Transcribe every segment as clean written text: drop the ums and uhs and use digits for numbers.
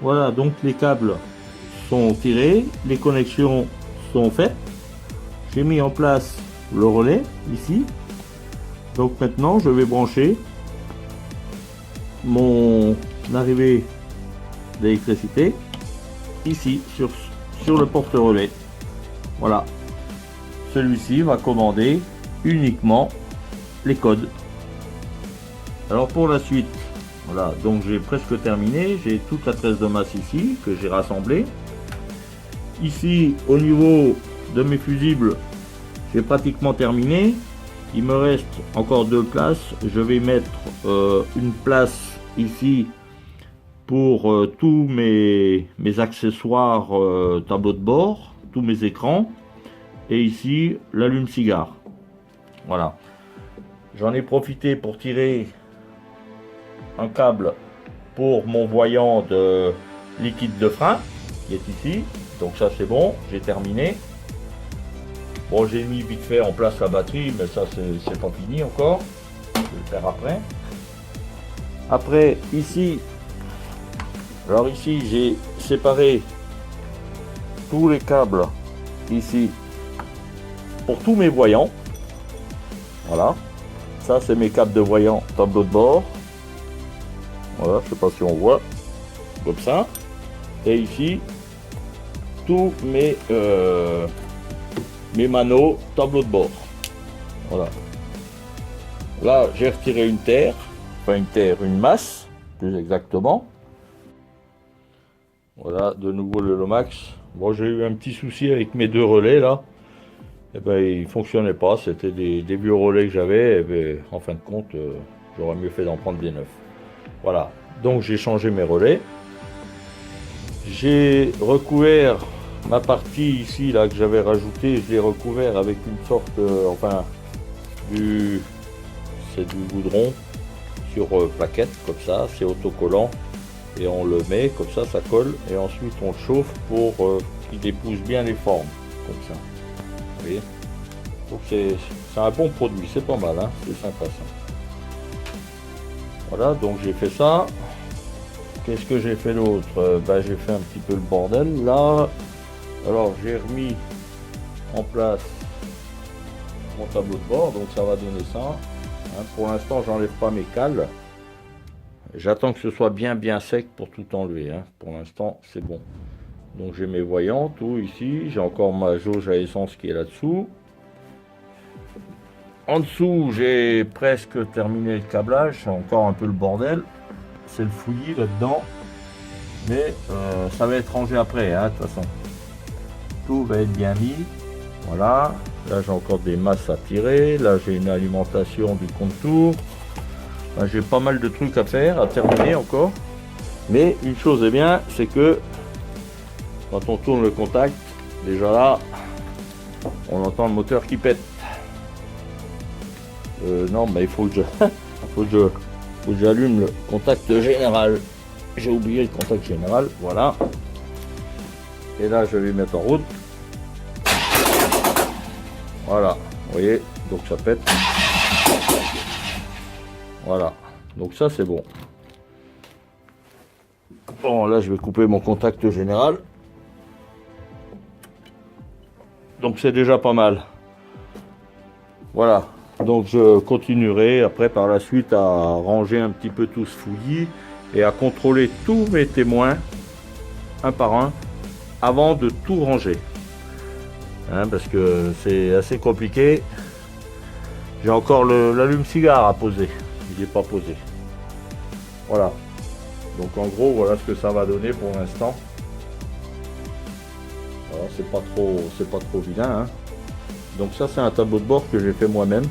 Voilà, donc les câbles sont tirés, les connexions sont faites. J'ai mis en place le relais ici. Donc maintenant, je vais brancher mon arrivée d'électricité ici sur le porte-relais. Voilà. Celui-ci va commander uniquement les codes. Alors pour la suite, voilà, donc j'ai presque terminé. J'ai toute la tresse de masse ici que j'ai rassemblée. Ici, au niveau de mes fusibles, j'ai pratiquement terminé. Il me reste encore deux places. Je vais mettre une place ici pour tous mes accessoires tableau de bord, tous mes écrans. Et ici, l'allume-cigare. Voilà. J'en ai profité pour tirer un câble pour mon voyant de liquide de frein qui est ici. Donc ça c'est bon, j'ai terminé. Bon, j'ai mis vite fait en place la batterie, mais ça c'est pas fini encore. Je vais le faire après. Après ici, alors ici j'ai séparé tous les câbles ici pour tous mes voyants. Voilà, ça c'est mes câbles de voyant tableau de bord. Voilà, je sais pas si on voit comme ça. Et ici tous mes manos tableau de bord. Voilà. Là j'ai retiré une terre, enfin une masse plus exactement. Voilà, de nouveau le Lomax. Bon, j'ai eu un petit souci avec mes deux relais là. Et ben ils fonctionnaient pas, c'était des vieux relais que j'avais. Et ben, en fin de compte, j'aurais mieux fait d'en prendre des neufs. Voilà, donc j'ai changé mes relais. J'ai recouvert ma partie ici là que j'avais rajouté, je l'ai recouvert avec une sorte, c'est du goudron sur plaquette comme ça, c'est autocollant et on le met comme ça, ça colle et ensuite on le chauffe pour qu'il épouse bien les formes comme ça. Vous voyez, donc c'est un bon produit, c'est pas mal, hein, c'est sympa ça. Voilà, donc j'ai fait ça. Qu'est-ce que j'ai fait d'autre? J'ai fait un petit peu le bordel là. Alors j'ai remis en place mon tableau de bord, donc ça va donner ça. Hein, pour l'instant, j'enlève pas mes cales. J'attends que ce soit bien sec pour tout enlever. Hein. Pour l'instant, c'est bon. Donc j'ai mes voyants, tout ici. J'ai encore ma jauge à essence qui est là-dessous. En dessous, j'ai presque terminé le câblage. C'est encore un peu le bordel. C'est le fouillis là-dedans. Mais ça va être rangé après, hein, de toute façon. Tout va être bien mis. Voilà. Là, j'ai encore des masses à tirer. Là, j'ai une alimentation du contour. J'ai pas mal de trucs à faire, à terminer encore. Mais une chose est bien, c'est que quand on tourne le contact, déjà là, on entend le moteur qui pète. Non, mais il faut que j'allume le contact général. J'ai oublié le contact général, voilà. Et là, je vais mettre en route. Voilà, vous voyez, donc ça pète. Voilà, donc ça c'est bon. Bon, là je vais couper mon contact général. Donc c'est déjà pas mal. Voilà, donc je continuerai après par la suite à ranger un petit peu tout ce fouillis et à contrôler tous mes témoins un par un avant de tout ranger. Hein, parce que c'est assez compliqué. J'ai encore l'allume-cigare à poser. Il n'est pas posé. Voilà. Donc en gros, voilà ce que ça va donner pour l'instant. Voilà, c'est pas trop vilain. Hein. Donc ça, c'est un tableau de bord que j'ai fait moi-même.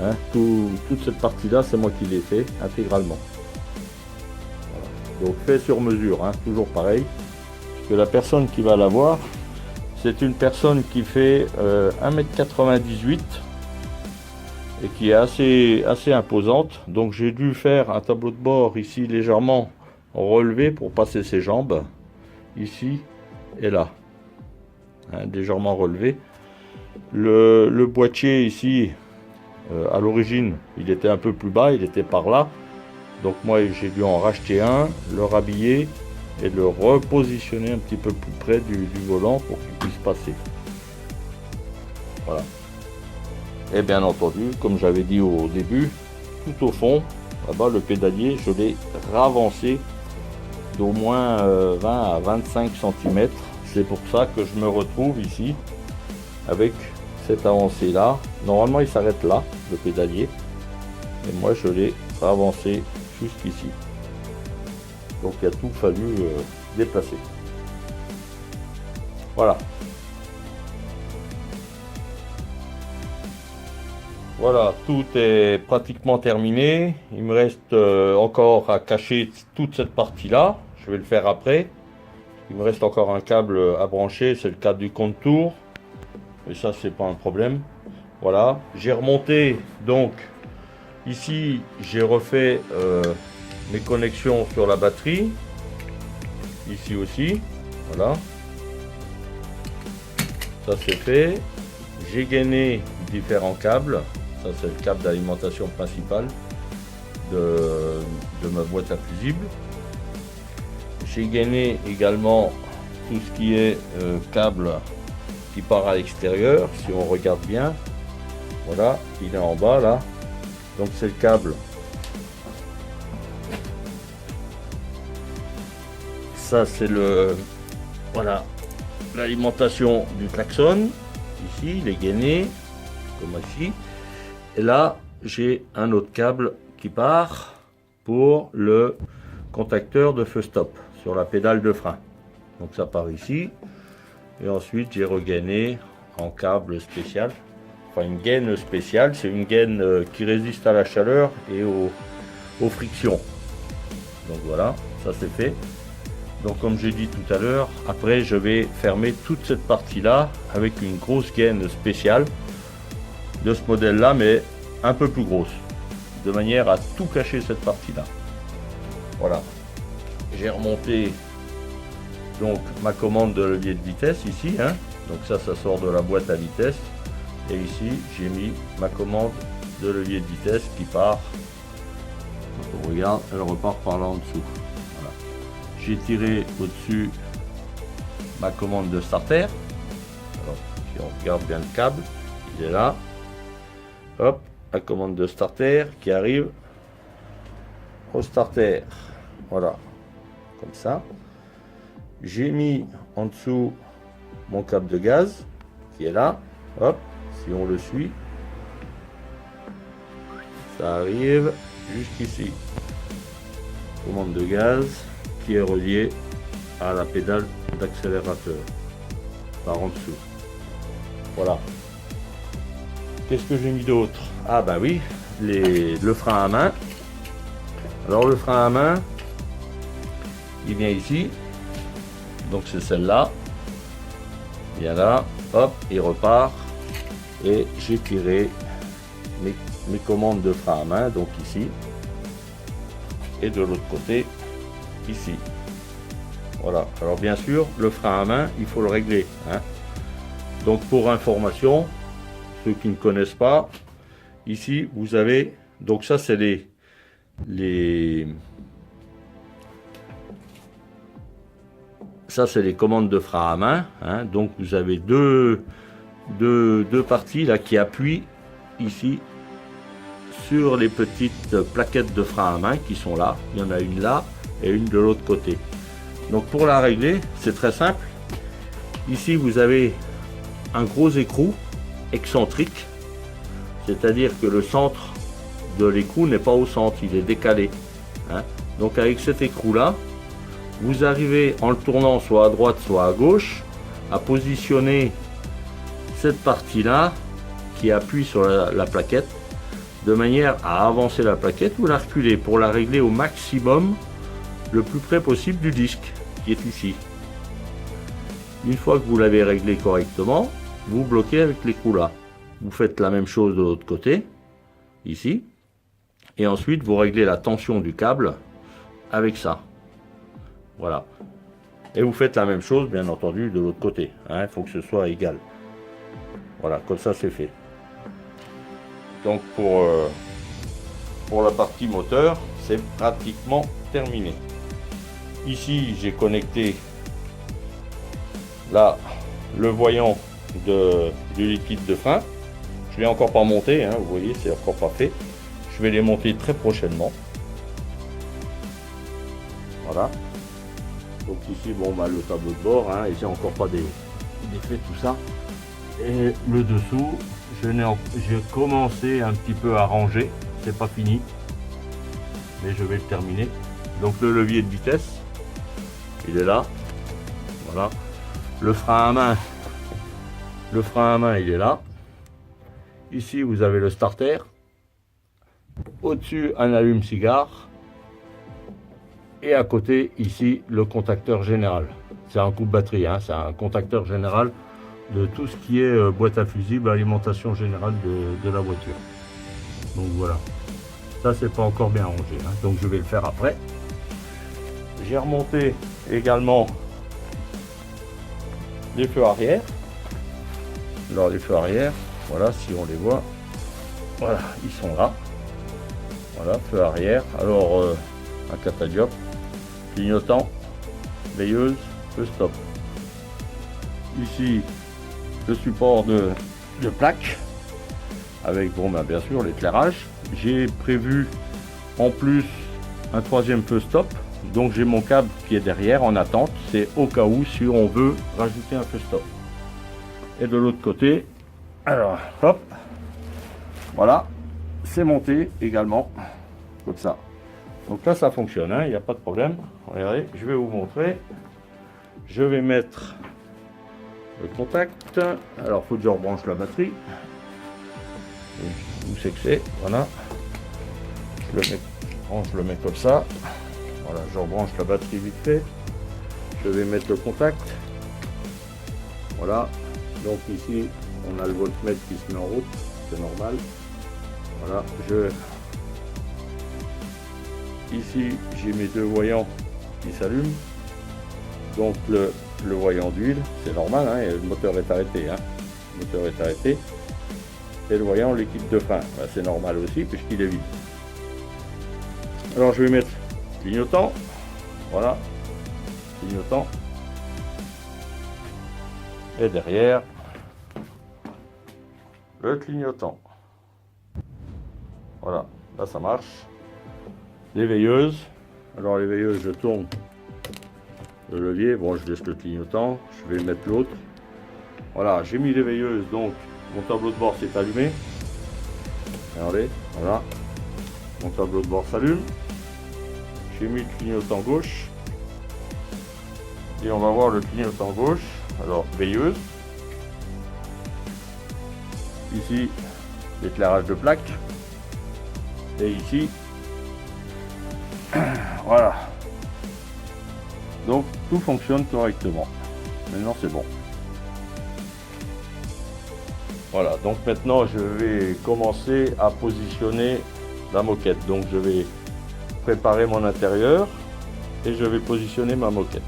Hein, toute cette partie-là, c'est moi qui l'ai fait intégralement. Voilà. Donc fait sur mesure, hein, toujours pareil. Parce que la personne qui va l'avoir, c'est une personne qui fait 1,98 m et qui est assez imposante. Donc j'ai dû faire un tableau de bord ici légèrement relevé pour passer ses jambes, ici et là. Hein, légèrement relevé. Le boîtier ici, à l'origine, il était un peu plus bas, il était par là. Donc moi j'ai dû en racheter un, le rhabiller et de le repositionner un petit peu plus près du volant pour qu'il puisse passer. Voilà. Et bien entendu, comme j'avais dit au début, tout au fond, là-bas, le pédalier, je l'ai ravancé d'au moins 20 à 25 cm. C'est pour ça que je me retrouve ici avec cette avancée là. Normalement il s'arrête là, le pédalier, et moi je l'ai avancé jusqu'ici. Donc il a tout fallu déplacer. Voilà. Voilà, tout est pratiquement terminé. Il me reste encore à cacher toute cette partie là. Je vais le faire après. Il me reste encore un câble à brancher, c'est le câble du contour. Et ça, c'est pas un problème. Voilà, j'ai remonté donc ici, j'ai refait mes connexions sur la batterie. Ici aussi, voilà. Ça c'est fait. J'ai gainé différents câbles. Ça c'est le câble d'alimentation principale de ma boîte à fusibles. J'ai gainé également tout ce qui est câble qui part à l'extérieur. Si on regarde bien, voilà, il est en bas là. Donc c'est le câble. Ça c'est le, voilà, l'alimentation du klaxon. Ici il est gainé comme ici. Et là j'ai un autre câble qui part pour le contacteur de feu stop sur la pédale de frein. Donc ça part ici. Et ensuite j'ai regainé en câble spécial. Enfin une gaine spéciale, c'est une gaine qui résiste à la chaleur et aux frictions. Donc voilà, ça c'est fait. Donc comme j'ai dit tout à l'heure, après je vais fermer toute cette partie là avec une grosse gaine spéciale de ce modèle là, mais un peu plus grosse, de manière à tout cacher cette partie là. Voilà, j'ai remonté donc ma commande de levier de vitesse ici, hein. Donc ça sort de la boîte à vitesse. Et ici j'ai mis ma commande de levier de vitesse qui part, quand on regarde, elle repart par là en dessous. Voilà. J'ai tiré au dessus ma commande de starter. Alors si on regarde bien le câble, il est là. Hop, la commande de starter qui arrive au starter. Voilà, comme ça. J'ai mis en dessous mon câble de gaz qui est là. Hop, si on le suit, ça arrive jusqu'ici. Commande de gaz qui est reliée à la pédale d'accélérateur par en dessous. Voilà. Qu'est-ce que j'ai mis d'autre? Ah bah oui, le frein à main. Alors le frein à main, il vient ici. Donc c'est celle-là. Bien là, hop, il repart. Et j'ai tiré mes commandes de frein à main, donc ici. Et de l'autre côté, ici. Voilà. Alors bien sûr, le frein à main, il faut le régler, hein. Donc pour information, ceux qui ne connaissent pas, ici vous avez, donc ça c'est ça c'est les commandes de frein à main, hein. Donc vous avez deux parties là qui appuient ici sur les petites plaquettes de frein à main qui sont là. Il y en a une là et une de l'autre côté. Donc pour la régler, c'est très simple. Ici vous avez un gros écrou excentrique, c'est-à-dire que le centre de l'écrou n'est pas au centre, il est décalé, hein. Donc avec cet écrou là, vous arrivez en le tournant soit à droite soit à gauche à positionner cette partie là qui appuie sur la plaquette de manière à avancer la plaquette ou la reculer pour la régler au maximum le plus près possible du disque qui est ici. Une fois que vous l'avez réglé correctement, vous bloquez avec l'écrou là. Vous faites la même chose de l'autre côté ici et ensuite vous réglez la tension du câble avec ça. Voilà. Et vous faites la même chose bien entendu de l'autre côté, hein. Il faut que ce soit égal. Voilà, comme ça c'est fait. Donc pour la partie moteur, c'est pratiquement terminé. Ici, j'ai connecté là le voyant du liquide de frein. Je ne l'ai encore pas monté, hein, vous voyez, c'est encore pas fait. Je vais les monter très prochainement. Voilà. Donc ici, bon, bah, le tableau de bord, hein, et j'ai encore pas défait tout ça. Et le dessous, j'ai commencé un petit peu à ranger. C'est pas fini, mais je vais le terminer. Donc le levier de vitesse, il est là. Voilà. Le frein à main, il est là. Ici, vous avez le starter. Au-dessus, un allume-cigare. Et à côté, ici, le contacteur général. C'est un coupe batterie, hein, c'est un contacteur général de tout ce qui est boîte à fusibles, alimentation générale de la voiture. Donc voilà. Ça, c'est pas encore bien rangé, hein, donc je vais le faire après. J'ai remonté également les feux arrière. Alors les feux arrière, voilà, si on les voit, voilà, ils sont là. Voilà, feu arrière. Alors un catadiop, clignotant, veilleuse, feu stop. Ici le support de plaque avec, bon, ben, bien sûr, l'éclairage. J'ai prévu en plus un troisième feu stop. Donc j'ai mon câble qui est derrière en attente. C'est au cas où si on veut rajouter un feu stop. Et de l'autre côté, alors hop, voilà, c'est monté également comme ça. Donc là ça fonctionne, hein, il n'y a pas de problème. Regardez, je vais vous montrer. Je vais mettre le contact. Alors il faut que je rebranche la batterie. Où c'est que c'est? Voilà. Je le mets comme ça. Voilà, je rebranche la batterie vite fait. Je vais mettre le contact. Voilà. Donc ici, on a le voltmètre qui se met en route. C'est normal. Voilà. Ici, j'ai mes deux voyants qui s'allument. Donc le voyant d'huile, c'est normal, hein, le moteur est arrêté. Hein. Le moteur est arrêté. Et le voyant liquide de frein, ben, c'est normal aussi puisqu'il est vide. Alors je vais mettre clignotant, voilà, clignotant, et derrière le clignotant. Voilà, là ça marche. Les veilleuses, alors les veilleuses, je tourne le levier, bon je laisse le clignotant, je vais mettre l'autre. Voilà, j'ai mis les veilleuses, donc mon tableau de bord s'est allumé. Regardez, voilà, mon tableau de bord s'allume. J'ai mis le clignotant gauche. Et on va voir le clignotant gauche. Alors, veilleuse. Ici, l'éclairage de plaque. Et ici, voilà. Donc, tout fonctionne correctement. Maintenant, c'est bon. Voilà, donc maintenant, je vais commencer à positionner la moquette. Donc, je vais préparer mon intérieur et je vais positionner ma moquette.